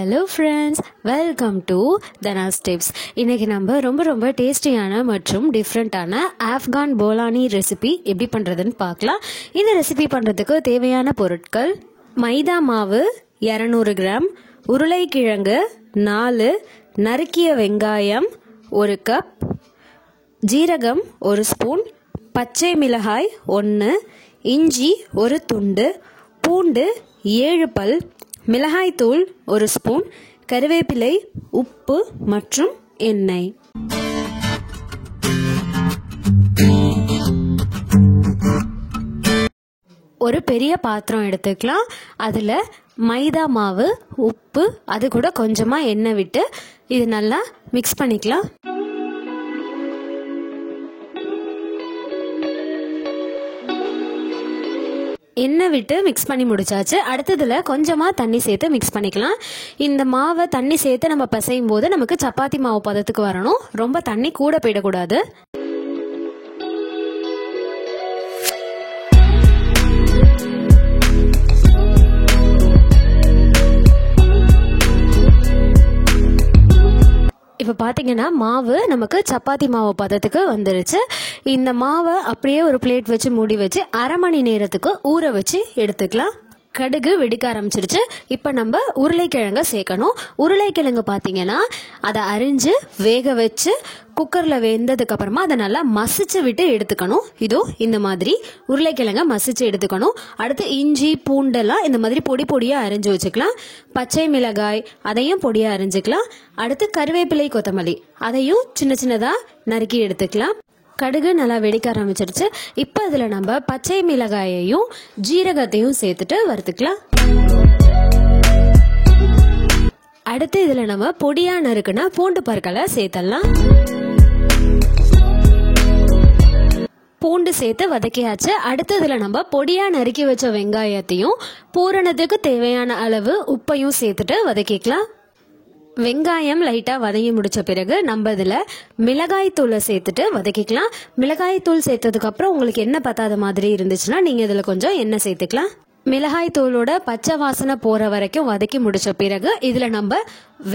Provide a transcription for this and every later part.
Hello friends, welcome to Dhana's tips. இன்றைக்கி நம்ம ரொம்ப டேஸ்டியான மற்றும் டிஃப்ரெண்ட்டான ஆஃப்கான் போலானி ரெசிபி எப்படி பண்ணுறதுன்னு பார்க்கலாம். இந்த ரெசிபி பண்ணுறதுக்கு தேவையான பொருட்கள்: மைதா மாவு 200 கிராம், உருளைக்கிழங்கு 4, நறுக்கிய வெங்காயம் 1 கப், ஜீரகம் 1 ஸ்பூன், பச்சை மிளகாய் 1, இஞ்சி 1 துண்டு, பூண்டு 7 பல், மிளகாய்த்தூள் 1 ஸ்பூன், கறிவேப்பிலை, உப்பு மற்றும் எண்ணெய். ஒரு பெரிய பாத்திரம் எடுத்துக்கலாம். அதில் மைதா மாவு, உப்பு, அது கூட கொஞ்சமாக எண்ணெய் விட்டு இது நல்லா மிக்ஸ் பண்ணிக்கலாம். எண்ணெய் விட்டு மிக்ஸ் பண்ணி முடிச்சாச்சு. அடுத்ததில் கொஞ்சமாக தண்ணி சேர்த்து மிக்ஸ் பண்ணிக்கலாம். இந்த மாவை தண்ணி சேர்த்து நம்ம பிசையும் போது நமக்கு சப்பாத்தி மாவு பதத்துக்கு வரணும். ரொம்ப தண்ணி கூட போயிடக்கூடாது. இப்போ பார்த்தீங்கன்னா மாவு நமக்கு சப்பாத்தி மாவு பதத்துக்கு வந்துருச்சு. இந்த மாவை அப்படியே ஒரு பிளேட் வச்சு மூடி வச்சு அரை மணி நேரத்துக்கு ஊற வச்சு எடுத்துக்கலாம். கடுகு வெடிக்க ஆரம்பிச்சிருச்சு. இப்போ நம்ம உருளைக்கிழங்க சேர்க்கணும். உருளைக்கிழங்கு பார்த்தீங்கன்னா அதை அரிஞ்சு வேக வச்சு குக்கரில் வெந்ததுக்கு அப்புறமா அதை நல்லா மசிச்சு விட்டு எடுத்துக்கணும். இதோ இந்த மாதிரி உருளைக்கிழங்க மசிச்சு எடுத்துக்கணும். அடுத்து இஞ்சி பூண்டெல்லாம் இந்த மாதிரி பொடி பொடியாக அரிஞ்சு வச்சுக்கலாம். பச்சை மிளகாய் அதையும் பொடியாக அரிஞ்சுக்கலாம். அடுத்து கறிவேப்பிலை, கொத்தமல்லி அதையும் சின்ன சின்னதாக நறுக்கி எடுத்துக்கலாம். கடுகு நல்லா வெடிக்க ஆரம்பிச்சிருச்சு. இப்போ இதில் நம்ம பச்சை மிளகாயையும் ஜீரகத்தையும் சேர்த்துட்டு வறுத்துக்கலாம். அடுத்து இதில் நம்ம பொடியா நறுக்குனா பூண்டு பற்களை சேர்த்தலாம். பூண்டு சேர்த்து வதக்கியாச்சு. அடுத்ததுல நம்ம பொடியா நறுக்கி வச்ச வெங்காயத்தையும் பூரணத்துக்கு தேவையான அளவு உப்பையும் சேர்த்துட்டு வதக்கிக்கலாம். வெங்காயம் லைட்டாக வதங்கி முடிச்ச பிறகு நம்ம இதில் மிளகாய் தூளை சேர்த்துட்டு வதக்கிக்கலாம். மிளகாய் தூள் சேர்த்ததுக்கப்புறம் உங்களுக்கு எண்ணெய் பத்தாத மாதிரி இருந்துச்சுன்னா நீங்கள் இதில் கொஞ்சம் எண்ணெய் சேர்த்துக்கலாம். மிளகாய் தூளோட பச்சை வாசனை போகிற வரைக்கும் வதக்கி முடிச்ச பிறகு இதில் நம்ம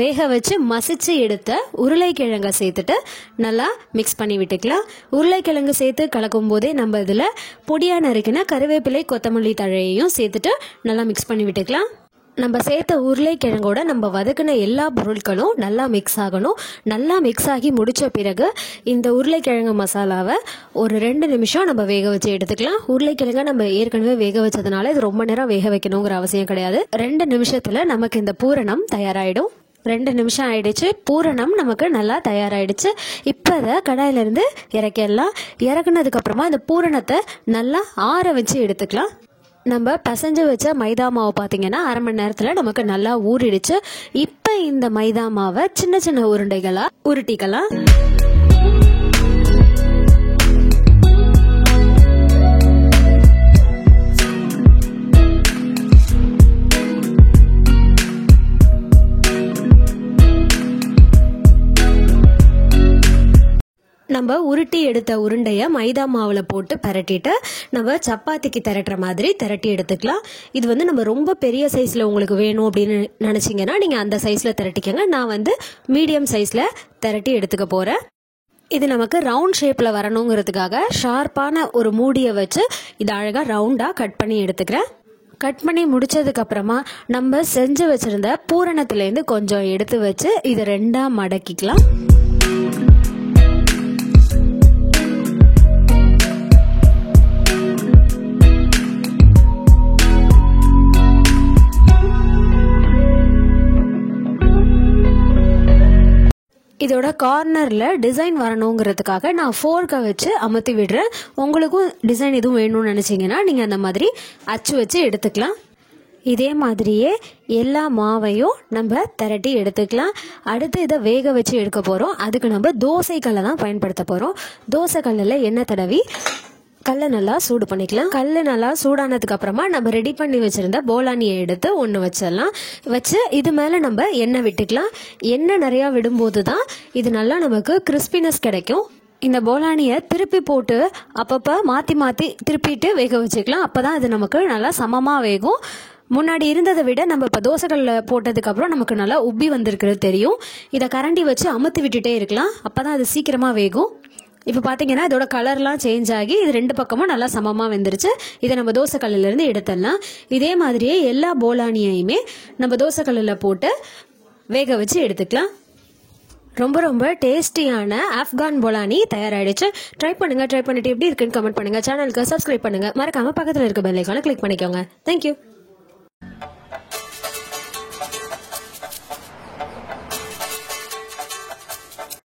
வேக வச்சு மசிச்சு எடுத்த உருளைக்கிழங்கை சேர்த்துட்டு நல்லா மிக்ஸ் பண்ணி விட்டுக்கலாம். உருளைக்கிழங்கு சேர்த்து கலக்கும் போதே நம்ம இதில் பொடியாக நறுக்கின கறிவேப்பிலை, கொத்தமல்லி தழையையும் சேர்த்துட்டு நல்லா மிக்ஸ் பண்ணி விட்டுக்கலாம். நம்ம சேர்த்த உருளைக்கிழங்கோட நம்ம வதக்கின எல்லா பொருட்களும் நல்லா மிக்ஸ் ஆகணும். நல்லா மிக்ஸ் ஆகி முடித்த பிறகு இந்த உருளைக்கிழங்கு மசாலாவை ஒரு 2 நிமிஷம் நம்ம வேக வச்சு எடுத்துக்கலாம். உருளைக்கிழங்கை நம்ம ஏற்கனவே வேக வச்சதுனால இது ரொம்ப நேரம் வேக வைக்கணுங்கிற அவசியம் கிடையாது. 2 நிமிஷத்தில் நமக்கு இந்த பூரணம் தயாராகிடும். 2 நிமிஷம் ஆயிடுச்சு. பூரணம் நமக்கு நல்லா தயாராகிடுச்சு. இப்போ அதை கடாயிலிருந்து இறக்கிடலாம். இறக்குனதுக்கப்புறமா இந்த பூரணத்தை நல்லா ஆற வச்சு எடுத்துக்கலாம். நம்ம பசைஞ்சு வச்ச மைதா மாவு பார்த்தீங்கன்னா அரை மணி நேரத்தில் நமக்கு நல்லா ஊறிடுச்சு. இப்போ இந்த மைதா மாவை சின்ன சின்ன உருண்டைகளாக உருட்டிக்கலாம். நம்ம உருட்டி எடுத்த உருண்டையை மைதா மாவில் போட்டு பரட்டிட்டு நம்ம சப்பாத்திக்கு திரட்டுற மாதிரி திரட்டி எடுத்துக்கலாம். இது வந்து நம்ம ரொம்ப பெரிய சைஸில் உங்களுக்கு வேணும் அப்படின்னு நினச்சிங்கன்னா நீங்கள் அந்த சைஸில் திரட்டிக்கங்க. நான் மீடியம் சைஸில் திரட்டி எடுத்துக்க போகிறேன். இது நமக்கு ரவுண்ட் ஷேப்பில் வரணுங்கிறதுக்காக ஷார்ப்பான ஒரு மூடியை வச்சு இது அழகாக ரவுண்டாக கட் பண்ணி எடுத்துக்கிறேன். கட் பண்ணி முடிச்சதுக்கப்புறமா நம்ம செஞ்சு வச்சுருந்த பூரணத்துலேருந்து கொஞ்சம் எடுத்து வச்சு இதை 2ஆக மடக்கிக்கலாம். இதோட கார்னரில் டிசைன் வரணுங்கிறதுக்காக நான் ஃபோர்க்கை வச்சு அமுத்தி விடுறேன். உங்களுக்கும் டிசைன் எதுவும் வேணும்னு நினச்சிங்கன்னா நீங்கள் அந்த மாதிரி அச்சு வச்சு எடுத்துக்கலாம். இதே மாதிரியே எல்லா மாவையும் நம்ம திரட்டி எடுத்துக்கலாம். அடுத்து இதை வேக வச்சு எடுக்க போகிறோம். அதுக்கு நம்ம தோசைக்கல்லை தான் பயன்படுத்த போகிறோம். தோசைக்கல்லில் எண்ணெய் தடவி கல்லை நல்லா சூடு பண்ணிக்கலாம். கல் நல்லா சூடானதுக்கு அப்புறமா நம்ம ரெடி பண்ணி வச்சிருந்த போலானியை எடுத்து ஒன்று வச்சிடலாம். வச்சு இது மேலே நம்ம எண்ணெய் விட்டுக்கலாம். எண்ணெய் நிறையா விடும்போது தான் இது நல்லா நமக்கு கிறிஸ்பினஸ் கிடைக்கும். இந்த போலானியை திருப்பி போட்டு அப்பப்போ மாற்றி மாற்றி திருப்பிட்டு வேக வச்சுக்கலாம். அப்போ தான் இது நமக்கு நல்லா சமமாக வேகும். முன்னாடி இருந்ததை விட நம்ம இப்போ தோசைகளில் போட்டதுக்கப்புறம் நமக்கு நல்லா உப்பி வந்திருக்கிறது தெரியும். இதை கரண்டி வச்சு அமுத்தி விட்டுட்டே இருக்கலாம், அப்போ தான் அது சீக்கிரமாக வேகும். இப்போ பார்த்தீங்கன்னா இதோட கலர்லாம் சேஞ்ச் ஆகி இது 2 பக்கமும் நல்லா சமமாக வெந்துருச்சு. இதை நம்ம தோசைக்கல்லிலேருந்து எடுத்துடலாம். இதே மாதிரியே எல்லா போலானியையுமே நம்ம தோசைக்கல்லில் போட்டு வேக வச்சு எடுத்துக்கலாம். ரொம்ப ரொம்ப டேஸ்டியான ஆப்கான் போலானி தயாராகிடுச்சு. ட்ரை பண்ணிட்டு எப்படி இருக்குன்னு கமெண்ட் பண்ணுங்கள். சேனலுக்கு சப்ஸ்கிரைப் பண்ணுங்கள். மறக்காமல் பக்கத்தில் இருக்க பெல் ஐகானை கிளிக் பண்ணிக்கோங்க. தேங்க்யூ.